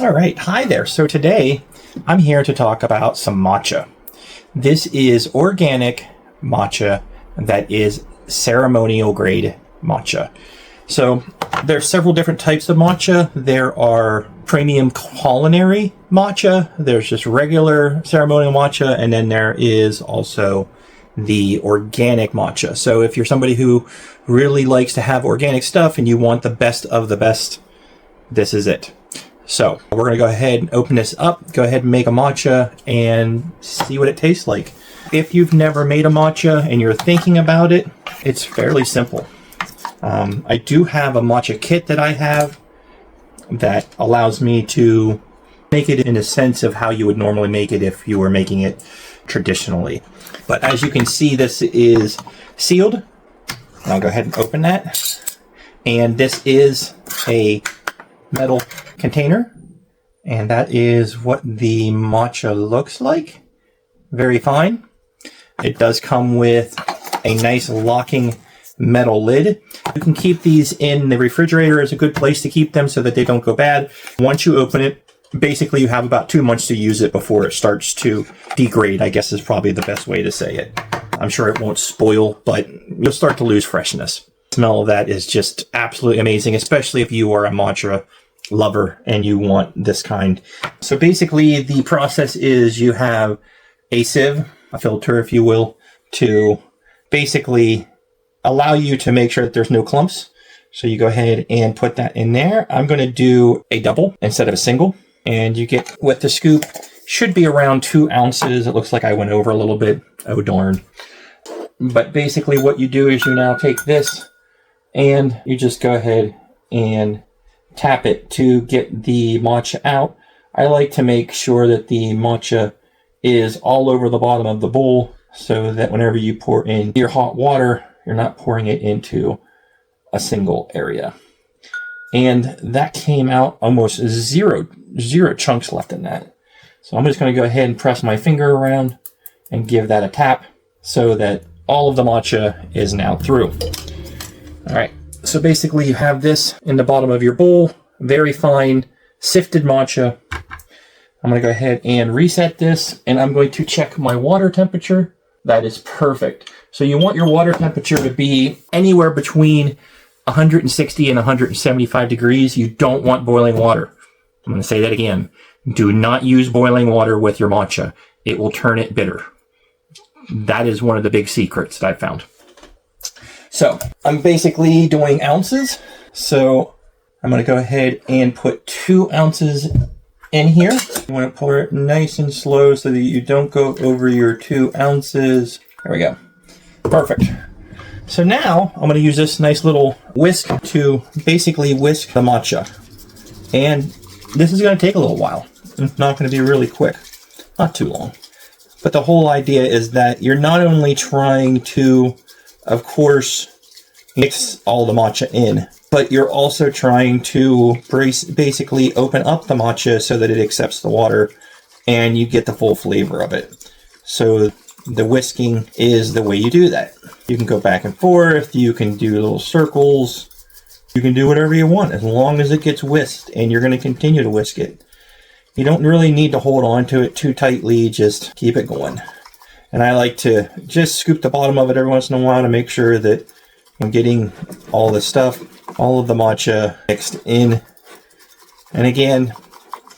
All right, hi there. So today I'm here to talk about some matcha. This is organic matcha that is ceremonial grade matcha. So there's several different types of matcha. There are premium culinary matcha, there's just regular ceremonial matcha, and then there is also the organic matcha. So if you're somebody who really likes to have organic stuff and you want the best of the best, this is it. So we're going to go ahead and open this up, go ahead and make a matcha and see what it tastes like. If you've never made a matcha and you're thinking about it, it's fairly simple. I do have a matcha kit that I have that allows me to make it in a sense of how you would normally make it if you were making it traditionally. But as you can see, this is sealed. I'll go ahead and open that. And this is a metal container, and that is what the matcha looks like. Very fine. It does come with a nice locking metal lid. You can keep these in the refrigerator. Is a good place to keep them so that they don't go bad. Once you open it, basically you have about 2 months to use it before it starts to degrade, I guess is probably the best way to say it. I'm sure it won't spoil, but you'll start to lose freshness. The smell of that is just absolutely amazing, especially if you are a matcha lover and you want this kind. So basically the process is you have a sieve, a filter if you will, to basically allow you to make sure that there's no clumps. So you go ahead and put that in there. I'm going to do a double instead of a single, and you get with the scoop should be around 2 ounces. It looks like I went over a little bit. Oh darn. But basically what you do is you now take this and you just go ahead and tap it to get the matcha out. I like to make sure that the matcha is all over the bottom of the bowl so that whenever you pour in your hot water, you're not pouring it into a single area. And that came out almost zero chunks left in that. So I'm just going to go ahead and press my finger around and give that a tap so that all of the matcha is now through. All right. So basically you have this in the bottom of your bowl, very fine sifted matcha. I'm going to go ahead and reset this, and I'm going to check my water temperature. That is perfect. So you want your water temperature to be anywhere between 160 and 175 degrees. You don't want boiling water. I'm going to say that again. Do not use boiling water with your matcha. It will turn it bitter. That is one of the big secrets that I've found. So I'm basically doing ounces. So I'm going to go ahead and put 2 ounces in here. You want to pour it nice and slow so that you don't go over your 2 ounces. There we go. Perfect. So now I'm going to use this nice little whisk to basically whisk the matcha. And this is going to take a little while. It's not going to be really quick. Not too long. But the whole idea is that you're not only trying to, of course, mix all the matcha in, but you're also trying to basically open up the matcha so that it accepts the water and you get the full flavor of it. So the whisking is the way you do that. You can go back and forth, you can do little circles, you can do whatever you want as long as it gets whisked, and you're going to continue to whisk it. You don't really need to hold on to it too tightly, just keep it going. And I like to just scoop the bottom of it every once in a while to make sure that I'm getting all the stuff, all of the matcha mixed in. And again,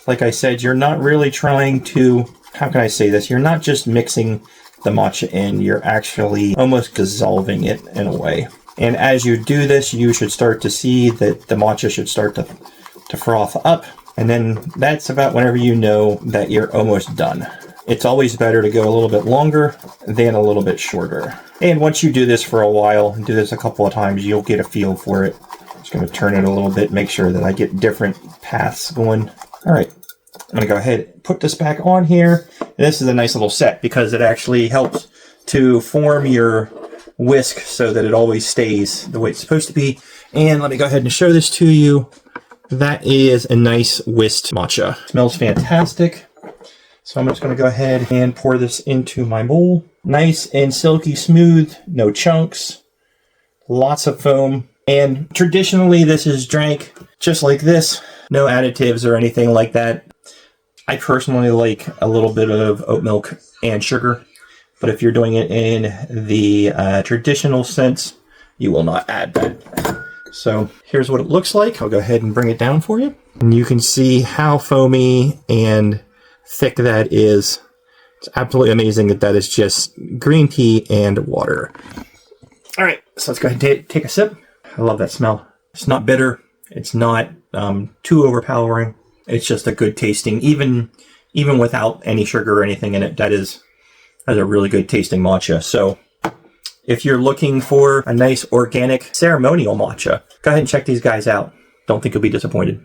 like I said, you're not really trying to, how can I say this? You're not just mixing the matcha in, you're actually almost dissolving it in a way. And as you do this, you should start to see that the matcha should start to froth up. And then that's about whenever you know that you're almost done. It's always better to go a little bit longer than a little bit shorter. And once you do this for a while, do this a couple of times, you'll get a feel for it. Just going to turn it a little bit, make sure that I get different paths going. All right, I'm going to go ahead and put this back on here. And this is a nice little set because it actually helps to form your whisk so that it always stays the way it's supposed to be. And let me go ahead and show this to you. That is a nice whisked matcha. Smells fantastic. So I'm just going to go ahead and pour this into my bowl. Nice and silky smooth, no chunks, lots of foam. And traditionally this is drank just like this. No additives or anything like that. I personally like a little bit of oat milk and sugar, but if you're doing it in the traditional sense, you will not add that. So here's what it looks like. I'll go ahead and bring it down for you. And you can see how foamy and thick that is. It's absolutely amazing that that is just green tea and water. All right, so let's go ahead and take a sip. I love that smell. It's not bitter. It's not too overpowering. It's just a good tasting, even without any sugar or anything in it. That's a really good tasting matcha. So if you're looking for a nice organic ceremonial matcha, go ahead and check these guys out. Don't think you'll be disappointed.